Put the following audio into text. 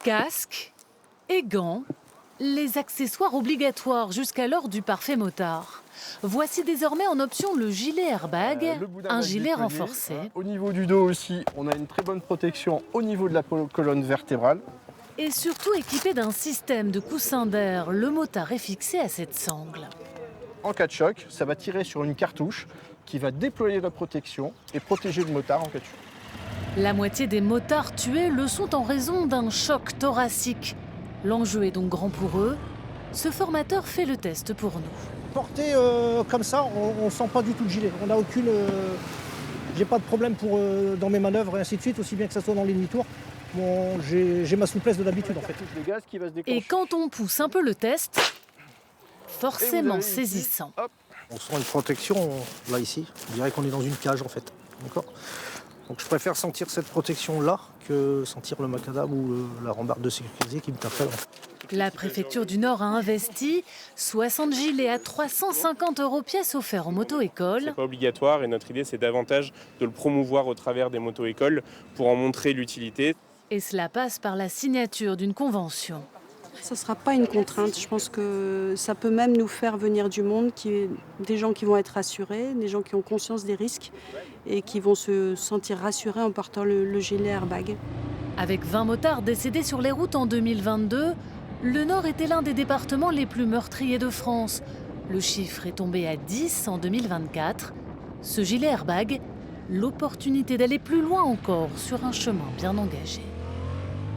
Casque et gants, les accessoires obligatoires jusqu'alors du parfait motard. Voici désormais en option le gilet airbag, un gilet renforcé. Au niveau du dos aussi, on a une très bonne protection au niveau de la colonne vertébrale. Et surtout équipé d'un système de coussin d'air, le motard est fixé à cette sangle. En cas de choc, ça va tirer sur une cartouche qui va déployer la protection et protéger le motard en cas de chute. La moitié des motards tués le sont en raison d'un choc thoracique. L'enjeu est donc grand pour eux. Ce formateur fait le test pour nous. Porté comme ça, on ne sent pas du tout le gilet. On n'a aucune. J'ai pas de problème dans mes manœuvres et ainsi de suite, aussi bien que ça soit dans les demi-tours. Bon, j'ai ma souplesse de d'habitude en fait. Et quand on pousse un peu le test, forcément saisissant. On sent une protection là ici. On dirait qu'on est dans une cage en fait. D'accord. Donc je préfère sentir cette protection là que sentir le macadam ou la rambarde de sécurité qui me tape là. La préfecture du Nord a investi 60 gilets à 350 € pièce offerts en moto-école. C'est pas obligatoire et notre idée c'est davantage de le promouvoir au travers des moto-écoles pour en montrer l'utilité. Et cela passe par la signature d'une convention. Ça ne sera pas une contrainte. Je pense que ça peut même nous faire venir du monde, des gens qui vont être rassurés, des gens qui ont conscience des risques et qui vont se sentir rassurés en portant le gilet airbag. Avec 20 motards décédés sur les routes en 2022, le Nord était l'un des départements les plus meurtriers de France. Le chiffre est tombé à 10 en 2024. Ce gilet airbag, l'opportunité d'aller plus loin encore sur un chemin bien engagé.